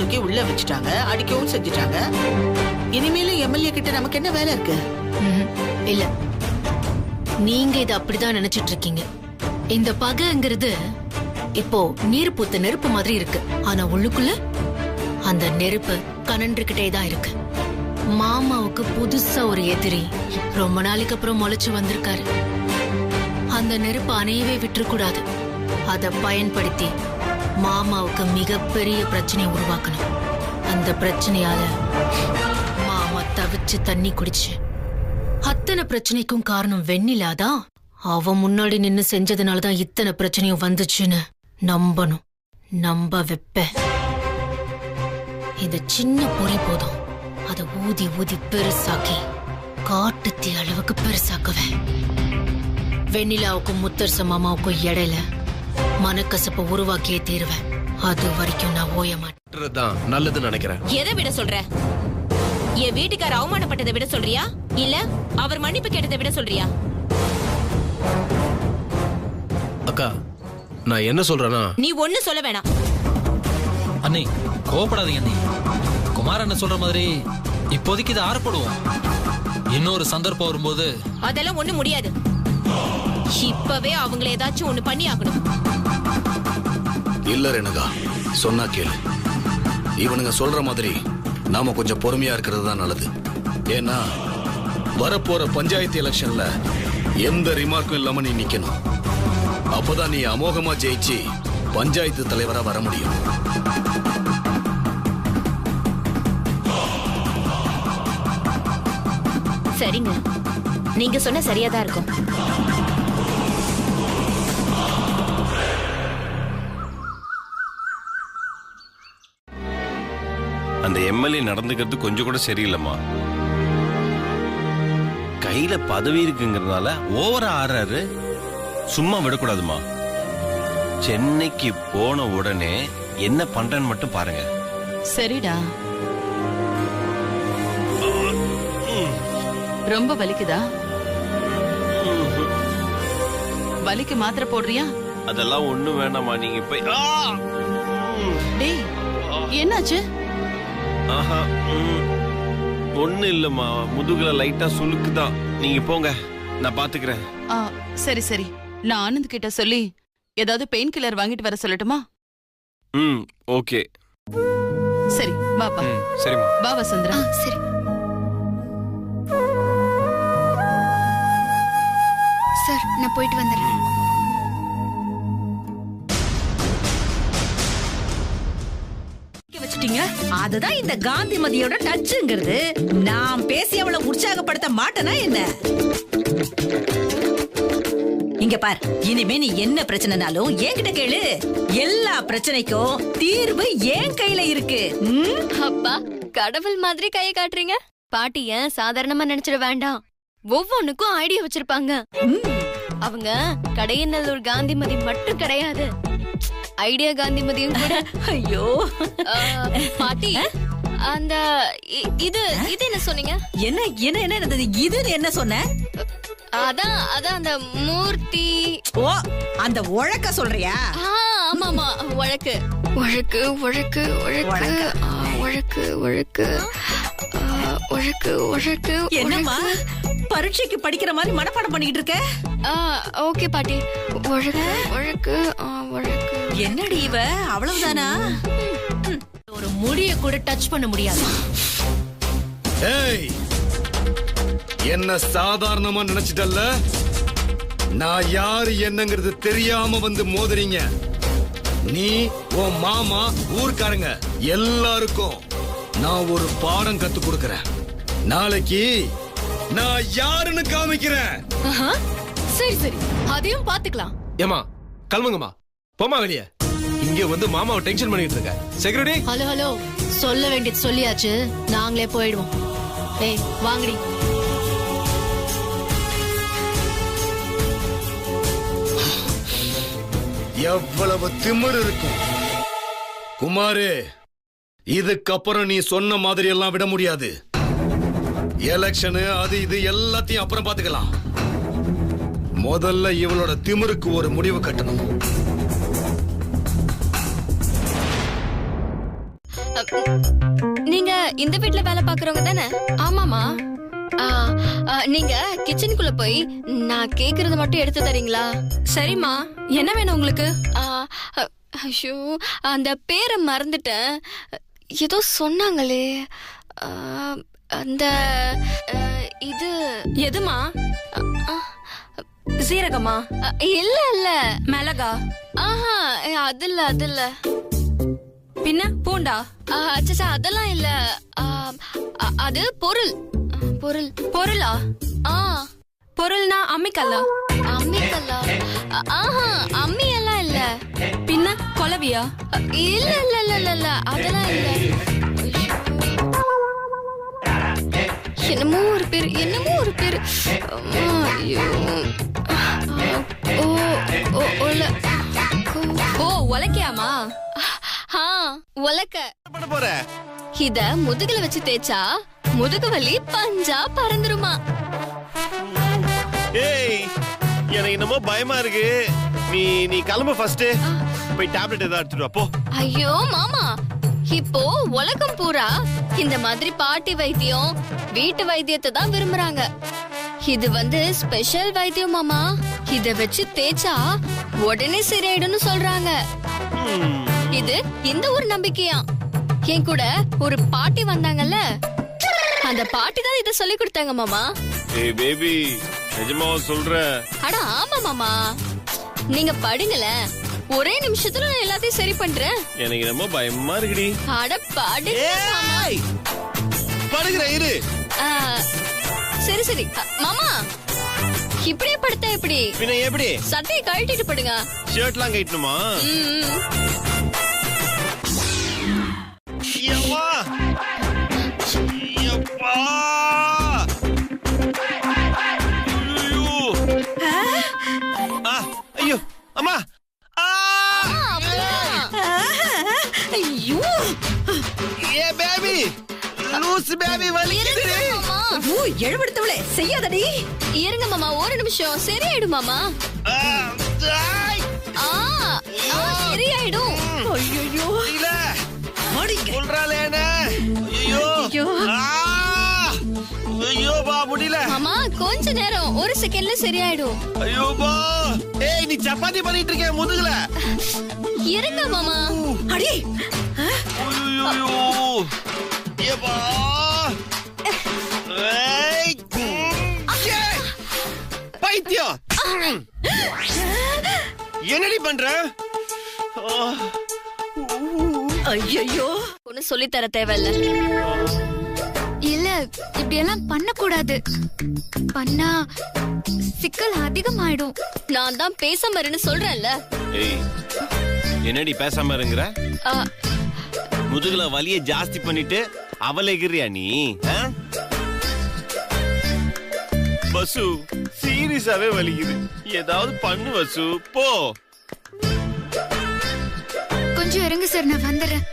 தூக்கி உள்ள வச்சுட்டாங்க, அடிக்கவும் செஞ்சுட்டாங்க. இனிமேலும் எம்எல்ஏ கிட்ட நமக்கு என்ன வேலை இருக்கு? இல்ல, நீங்க இத அப்படிதான் நினைச்சிட்டு இருக்கீங்க. இந்த பகைங்கிறது இப்போ நீர் பூத்த நெருப்பு மாதிரி இருக்கு. ஆனா உள்ளுக்குள்ள அந்த நெருப்பு கனன்றுகிட்டே தான் இருக்கு. மாமாவுக்கு புதுசா ஒரு எதிரி ரொம்ப நாளைக்கு அப்புறம் முளைச்சு வந்திருக்காரு. அந்த நெருப்பு அணையவே விட்டுறக்கூடாது. அதை பயன்படுத்தி மாமாவுக்கு மிகப்பெரிய பிரச்சனையை உருவாக்கணும். அந்த பிரச்சனையால மாமா தவிச்சு தண்ணி குடிச்சு அத்தனை பிரச்சனைக்கும் காரணம் வெண்ணிலாதான். அவ முன்னாடி நின்னு செஞ்சதுனாலதான் இத்தனை பிரச்சனையும் வந்துச்சுன்னு நம்பணும். நம்ப வைப்ப. இந்த சின்ன பொறி போதும், அதை ஊதி ஊதி பெருசாக்கி காட்டுத்தீ அளவுக்கு பெருசாக்குவேன். வெண்ணிலாவுக்கும் முத்தரச மாமாவுக்கும் இடையில மனக்கசப்ப உருவாக்கியே தீருவேன். அது வரைக்கும் நான் ஓய மாட்டேன். நல்லதுன்னு நினைக்கிறேன். எதை விட சொல்ற? என் வீட்டுக்கார அவமானப்பட்டதை விட சொல்றியா, இல்ல அவர் மன்னிப்பு கேட்டதை விட சொல்றியா? அக்கா, நான் என்ன சொல்றேன்னா, நீ ஒண்ணு சொல்ல வேணாம். அண்ணி கோவப்படாதீங்க அண்ணி. குமார் என்ன சொல்ற மாதிரி இப்போதைக்கு இதை ஆறப்படுவோம். இன்னொரு சந்தர்ப்பம் வரும்போது அதெல்லாம் ஒண்ணு முடியாது. இப்பவே அவங்கள ஏதாச்சும் ஒண்ணு பண்ணி ஆகணும். இல்ல ரேணுகா, சொன்னா கேளு. இவனுங்க சொல்ற மாதிரி நாம கொஞ்சம் பொறுமையா இருக்கிறது தான் நல்லது. ஏன்னா வரப்போற பஞ்சாயத்து எலெக்ஷன்ல எந்த ரிமார்க்கும் இல்லாம நீ நிக்கணும். அப்பதான் நீ அமோகமா ஜெயிச்சு பஞ்சாயத்து தலைவரா வர முடியும். சரிங்க, நீங்க சொன்ன சரியாதான் இருக்கும். அந்த எம்எல்ஏ நடந்துக்கிறது கொஞ்சம் கூட சரியில்லைம்மா. கையில பதவி இருக்குங்கிறதுனால ஓவரா ஆறாரு. சும்மா விடக்கூடாதுமா. சென்னைக்கு போன உடனே என்ன பண்றேன்னு மட்டும் பாருங்க. சரிடா. ரொம்ப வலிக்குதா? வலிக்கு மாத்திரை போடுறியா? அதெல்லாம் ஒண்ணும் வேண்டாமா, நீங்க போய். டேய், என்னாச்சு? ஆஹா, ஒண்ணு இல்லம்மா, முதுகுல லைட்டா சுளுக்குதான். நீங்க போங்க, நான் பாத்துக்கிறேன். சரி சரி, நான் ஆனந்த் கிட்ட சொல்லி ஏதாவது பெயின் கில்லர் வாங்கிட்டு வர சொல்லட்டுமா? ஓகே. சரி பாப்பா. சரிம்மா. வா வசுந்தரா. சரி. சார், நான் போயிட்டு வந்துடுறேன். வச்சுட்டீங்க. அதுதான் இந்த காந்திமதியோட டச்சுங்கிறது. நான் பேசி அவளை உற்சாகப்படுத்த மாட்டேனா என்ன? இங்க பார், இனிமே நீ என்ன பிரச்சனைனாலும் என்கிட்ட கேளு. எல்லா பிரச்சனைக்கும் தீர்வு என் கையில இருக்கு. அப்பா, கடவுள் மாதிரி கையை காட்டுறீங்க. பாட்டி ஏன் சாதாரணமா நினைச்சிட வேண்டாம். ஒவ்வொன்னுக்கும் ஐடியா வச்சிருப்பாங்க. அவங்க கடையநல்லூர் காந்திமதி மட்டும் கிடையாது, ஐடியா காந்திமதியும் கூட. ஐயோ பாட்டி, அந்த இது இது என்ன சொன்னீங்க? என்ன என்ன என்ன இது என்ன சொன்ன? அதான் அதான் அந்த மூர்த்தி. ஓ, அந்த உழக்க சொல்றியா? ஆமா ஆமா, உழக்கு உழக்கு உழக்கு உழக்கு உழக்கு உழக்கு உழக்கு உழக்கு. என்னம்மா பரீட்சைக்கு படிக்கிற மாதிரி மனப்பாடம் பண்ணிட்டு இருக்க? ஓகே பாட்டி. உழக்கு உழக்கு உழக்கு. என்னடி இவ, அவ்வளவுதானா? ஒரு முடிய கூட டச் பண்ண முடியாது. ஏய், என்ன சாதாரணமா நினைச்சிட்டல்ல? நான் யாரு என்னங்கிறது தெரியாம வந்து மோதுறீங்க. நீ, உன் மாமா, ஊர்க்காரங்க எல்லாருக்கும் நான் ஒரு பாடம் கத்து கொடுக்கறேன். நாளைக்கு நான் யாருன்னு காமிக்கிறேன். சரி சரி, அதையும் பாத்துக்கலாம். ஏமா கிளம்புங்கம்மா, போமா வெளியே. இங்க வந்து மாமாவை டென்ஷன் பண்ணிட்டு இருக்க. செக்யூரிட்டி. ஹலோ ஹலோ, சொல்ல வேண்டியது சொல்லியாச்சு, நாங்களே போயிடுவோம். ஏய் வாங்கடி. எவ்வளவு திமிரு இருக்கும் குமாரே. இதுக்கப்புறம் நீ சொன்ன மாதிரி எல்லாம் விட முடியாது. எலெக்ஷனு அது இது எல்லாத்தையும் அப்புறம் பாத்துக்கலாம். முதல்ல இவளோட திமிருக்கு ஒரு முடிவு கட்டணும். நீங்க இந்த வீட்ல வேலை பாக்குறவங்க தானே? ஆமாமா. நீங்க கிச்சனுக்குள்ள போய் நான் கேக்குறத மட்டும் எடுத்து தரீங்களா? சரிம்மா. என்ன வேணும் உங்களுக்கு? ஐயோ, அந்த பேரை மறந்துட்டேன். ஏதோ சொன்னாங்களே. அந்த இது எதுமா? சீரகமா? இல்ல இல்ல, மிளகா. ஆஹா, அது இல்ல. பின்ன பூண்டா? அச்சா, அதெல்லாம் இல்ல. அது பொருள். பொருளா? பொருள்னா அம்மிக்கல்லா? அம்மிக்கல்லா? ஆஹா, அம்மி எல்லாம் இல்ல. பின்ன கொலவியா? இல்ல இல்ல இல்ல இல்ல இல்ல, அதெல்லாம் இல்ல. என்னமோ ஒரு பேர். ஐயோ. உலக்கையாமா? உலக்க பண்ண போற? இத முதுகுல வச்சு தேய்ச்சா முதுகு வலி பஞ்சா பறந்துருமா. ஏய், எனக்கு என்னமோ பயமா இருக்கு. நீ கிளம்பு ஃபர்ஸ்ட். போய் டேப்லெட் ஏதாவது எடுத்துட்டு வா போ. ஐயோ மாமா, இப்போ உலகம் பூரா இந்த மாதிரி பாட்டி வைத்தியம், வீட்டு வைத்தியத்தை தான் விரும்புறாங்க. இது ஸ்பெஷல் வைத்தியம் மாமா. இத வச்சு தேய்ச்சா உடனே சரியாயிடும்னு சொல்றாங்க. இது இந்த ஒரு நம்பிக்கையா. என் கூட ஒரு பாட்டி வந்தாங்கல்ல, அந்த பாட்டி தான் இத சொல்லி கொடுத்தாங்க மாமா. ஏய் பேபி, நிஜமாவா சொல்ற? அட ஆமா மாமா, நீங்க படுங்கள, ஒரே நிமிஷத்துல நான் எல்லாத்தையும் சரி பண்றேன். எனக்கு ரொம்ப பயமா இருக்குடி. அட படுங்க மாமா. படுங்கற இரு. சரி மாமா, இப்படியே படுத்தா எப்படி? பின்ன எப்படி? சட்டையை கழட்டிட்டு படுங்க. ஷர்ட்லாம் கழட்டணுமா? யம்மா, யப்பா, ஐயோ அம்மா. ஐயோ, ஏ பேபி, லூஸ் பேபி வலிக்குது. ஐயோ, எழுபடுத்தவளே, செய்யாதடி. இருங்க மாமா, ஒரு நிமிஷம், சரியாயிடும் மாமா. சரியாயிடும். ஐயோ, இல்ல சொல்றாளேன. ஐயோ ஐயோ பா, முடியல மாமா. கொஞ்ச நேரம், ஒரு செகண்ட்ல சரியாயிடும். ஐயோ பா. ஏய், நீ சப்பாத்தி பண்ணிட்டு இருக்க முதுகுல. இருங்க மாமா. அடி. ஐயோ ஏபா. ஏய், பைத்தியம். என்னடி பண்ற? ஐயோ, ஒன்னு சொல்லி தர தேவையில்ல. இல்ல, இப்படி எல்லாம் பண்ண கூடாது. பண்ணா சிக்கல் அதிகமாயிடும். நான் தான் பேசாம இருன்னு சொல்றேன்ல. ஏய், என்னடி பேசாம இருங்கற? முதுகுல வலிய ஜாஸ்தி பண்ணிட்டு அவளைகிறியா நீ? பசு, சீரியஸாவே வலிக்குது. ஏதாவது பண்ணு வசு, போ. கொஞ்சம் இருங்க சார், நான் வந்துடுறேன்.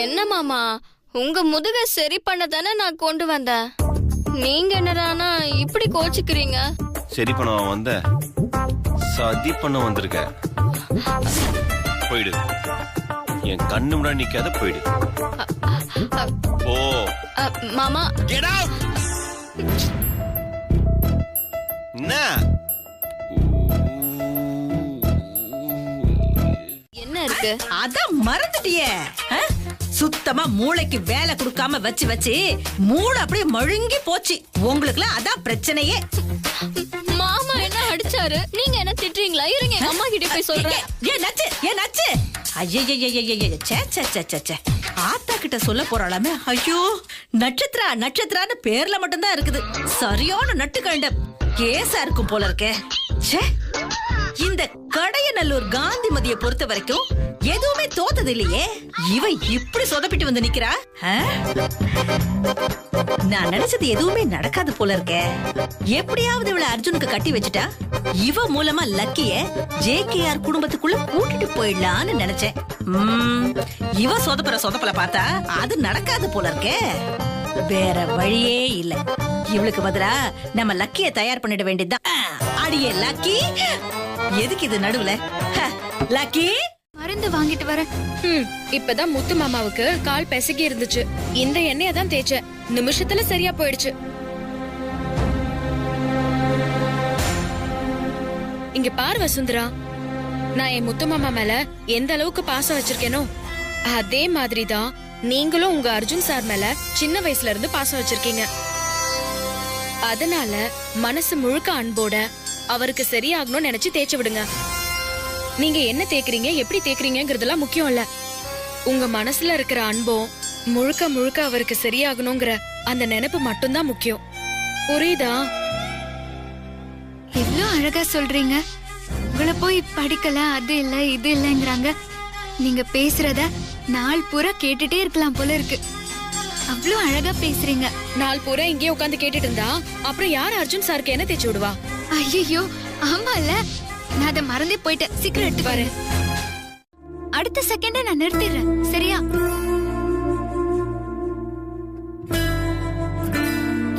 என்ன மாமா, உங்க முதுக சரி பண்ண தானே நான் கொண்டு வந்தேன். நீங்க என்னடானா இப்படி கோச்சிக்கிறீங்க? சரி பண்ண வந்த, சதி பண்ண வந்திருக்க. போயிடு, என் கண்ணு முன்னாடி நிக்காத, போயிடு. ஓ மாமா, கெட் அவுட். என்ன இருக்கு? அதான் மறந்துட்டியே. சுத்தமா மூளைக்கு வேலை கொடுக்காம வச்சு வச்சு மூளை அப்படியே மழுங்கி போச்சு. உங்களுக்குலாம் அதான் பிரச்சனையே. மாமா என்ன அடிச்சாரு, நீங்க என்ன திட்டுறீங்களா? இருங்க, எங்க அம்மா கிட்ட போய் சொல்றேன். ஏன் நச்சு? ஆத்தா கிட்ட சொல்ல போறாளாமே. ஐயோ, நட்சத்திரான்னு பேர்ல மட்டும்தான் இருக்குது. சரியான நட்டு கண்ட கேசா இருக்கும் போல இருக்கே. இந்த கடையநல்லூர் காந்திமதியை பொறுத்த வரைக்கும் எதுவுமே தோத்தது இல்லையே. இவ இப்படி சொதப்பிட்டு வந்து நிக்கிறா. நான் நினைச்சது எதுவுமே நடக்காது போல இருக்கே. எப்படியாவது இவளை அர்ஜுனுக்கு கட்டி வச்சுட்டா இவ மூலமா லக்கிய ஜேகேஆர் குடும்பத்துக்குள்ள கூட்டிட்டு போயிடலான்னு நினைச்சேன். இவ சொதப்பல பார்த்தா அது நடக்காது போல இருக்கே. வேற வழியே இல்ல. இவளுக்கு பதிலா நம்ம லக்கிய தயார் பண்ணிட வேண்டியதுதான். அடியே லக்கி, எதுக்கு இது நடுவுல? லக்கி, மருந்து வாங்கிட்டு வரேன். இப்பதான் முத்து மாமாவுக்கு கால் பிசகி இருந்துச்சு. இந்த எண்ணெயை தான் தேய்ச்சேன். நிமிஷத்துல சரியா போயிடுச்சு. இங்க பாரு வசுந்தரா, நான் என் முத்து மாமா மேல எந்த அளவுக்கு பாசம் வச்சிருக்கேனோ அதே மாதிரிதான் நீங்களும் உங்க அர்ஜுன் சார் மேல சின்ன வயசுல இருந்து பாசம் வச்சிருக்கீங்க. அதனால மனசு முழுக்க அன்போட அவருக்கு சரியாகணும்னு நினைச்சு தேய்ச்சி விடுங்க. நீங்க என்ன தேய்க்கிறீங்க, எப்படி தேய்க்கிறீங்கிறதுலாம் முக்கியம் இல்ல. உங்க மனசுல இருக்கிற அன்பும் முழுக்க முழுக்க அவருக்கு சரியாகணுங்கிற அந்த நினைப்பு மட்டும்தான் முக்கியம். புரியுதா? எவ்வளவு அழகா சொல்றீங்க. உங்களை போய் படிக்கல, அது இல்ல இது இல்லைங்கிறாங்க. நீங்க பேசுறத நாள் பூரா கேட்டுட்டே இருக்கலாம் போல இருக்கு. அவ்வளவு அழகா பேசுறீங்க. நாள் பூரா இங்கே உட்காந்து கேட்டுட்டு இருந்தா அப்புறம் யார் அர்ஜுன் சாருக்கு என்ன தேய்ச்சி விடுவா? ஐயோ ஆமால, நான் அதை மறந்தே போயிட்டேன். சீக்கிரம் எடுத்து பாரு. அடுத்த செகண்ட் நான் நிறுத்திடுறேன், சரியா?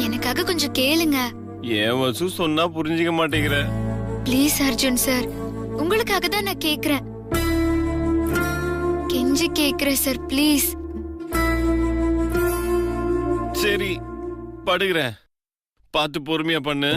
எனக்காக கொஞ்சம் கேளுங்க. ஏன் வசு சொன்னா புரிஞ்சுக்க மாட்டேங்கிற? ப்ளீஸ் அர்ஜுன் சார், உங்களுக்காக தான் நான் கேக்குறேன். கெஞ்சி கேக்குறேன் சார், ப்ளீஸ். சரி படுகிறேன், பார்த்து பொறுமையா பண்ணு.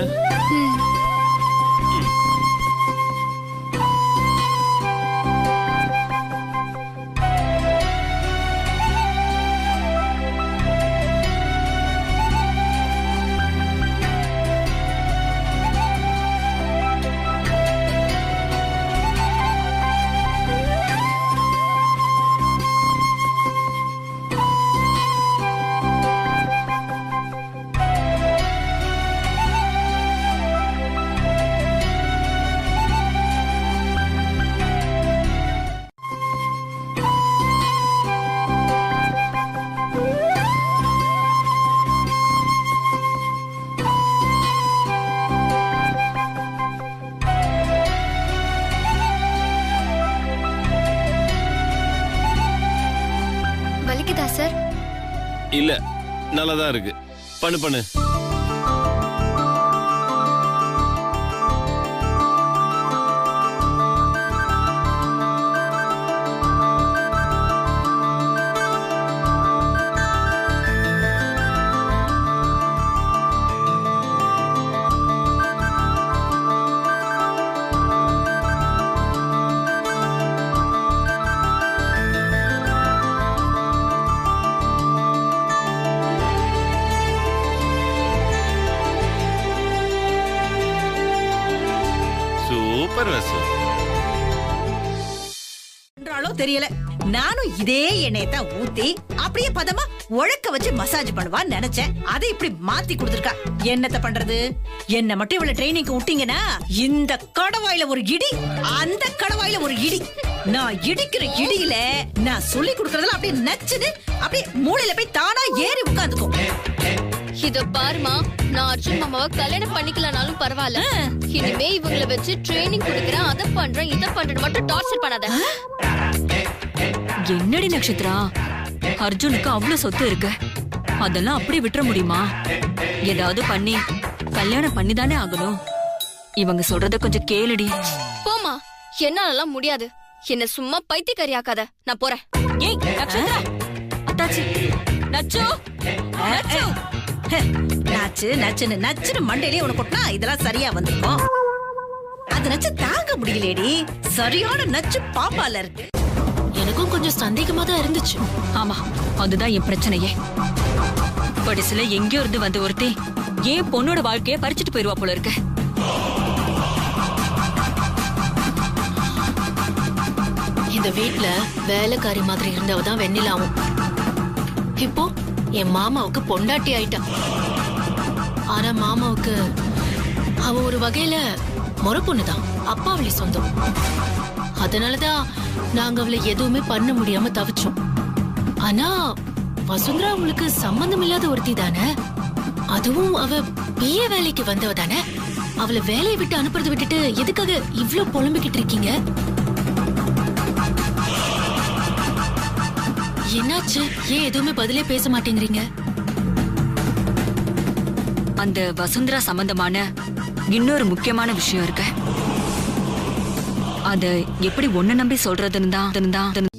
வலிக்குதா சார்? இல்ல, நல்லாதான் இருக்கு. பண்ணு பண்ணு. சூப்பர் வசு. தெரியல, நானும் இதே எண்ணெயை தான் ஊத்தி அப்படியே பதமா உழக்க வச்சு மசாஜ் பண்ணுவான்னு நினைச்சேன். அதை இப்படி மாத்தி கொடுத்துருக்கா. என்னத்த பண்றது? என்ன மட்டும் இவ்வளவு ட்ரைனிங் விட்டீங்கன்னா இந்த கடவாயில ஒரு இடி, அந்த கடவாயில ஒரு இடி. நான் இடிக்கிற இடியில நான் சொல்லி கொடுக்கறதுல அப்படியே நச்சுன்னு அப்படியே மூளையில போய் தானா ஏறி உட்கார்ந்துக்கும். இத பாருமா, நான் அர்ஜுன் மாமாவை கல்யாணம் பண்ணிக்கலனாலும் பரவாயில்ல. இனிமே இவங்களை வச்சு ட்ரைனிங் கொடுக்கறேன், அதை பண்றேன், இதை பண்றேன் மட்டும் டார்ச்சர் பண்ணாத. என்னடி நட்சத்திரா, அர்ஜுனுக்கு அவ்வளவு சொத்து இருக்கு, அதெல்லாம் அப்படி விட்டுற முடியுமா? ஏதாவது பண்ணி கல்யாணம் பண்ணிதானே ஆகணும். இவங்க சொல்றத கொஞ்சம் கேளுடி. போமா, என்னாலலாம் முடியாது. என்ன சும்மா பைத்தியக்காரியாக்காத, நான் போறேன். ஏய் நட்சத்திரா, அத்தாச்சி, நச்சு நச்சு நச்சு நச்சுன்னு நச்சுன்னு மண்டையிலே உனக்கு கொட்டினா இதெல்லாம் சரியா வந்திருக்கும். அது நச்சு தாங்க முடியலடி. சரியான நச்சு பாப்பால இருக்கு. எனக்கும் கொஞ்சம் சந்தேகமா தான் இருந்துச்சு. ஆமா, அதுதான் என் பிரச்சனையே. படிசுல எங்கேயோ இருந்து வந்து ஒருத்தி ஏன் பொண்ணோட வாழ்க்கைய பறிச்சுட்டு போயிருவா போல இருக்கு. இந்த வீட்ல வேலைக்காரி மாதிரி இருந்தவ தான் வெண்ணிலாவும். இப்போ என் மாமாவுக்கு பொண்டாட்டி ஆயிட்டா. ஆனா மாமாவுக்கு அவ ஒரு வகையில முறை பொண்ணுதான், அப்பாவளி சொந்தம். அதனாலதான் நாங்க அவளை எதுவுமே பண்ண முடியாம தவிச்சோம். ஆனா வசுந்தரா உங்களுக்கு சம்பந்தம் இல்லாத ஒருத்தி தானே, அதுவும் அவ பிஏ வேலைக்கு வந்தவ தானே. அவளை வேலையை விட்டு அனுப்புறதை விட்டுட்டு எதுக்காக இவ்ளோ புலம்பிக்கிட்டு இருக்கீங்க? என்னாச்சு? ஏன் எதுவுமே பதிலே பேச மாட்டேங்கிறீங்க? அந்த வசுந்தரா சம்பந்தமான இன்னொரு முக்கியமான விஷயம் இருக்கு. அத எப்படி ஒன்ன நம்பி சொல்றதுன்னு தான்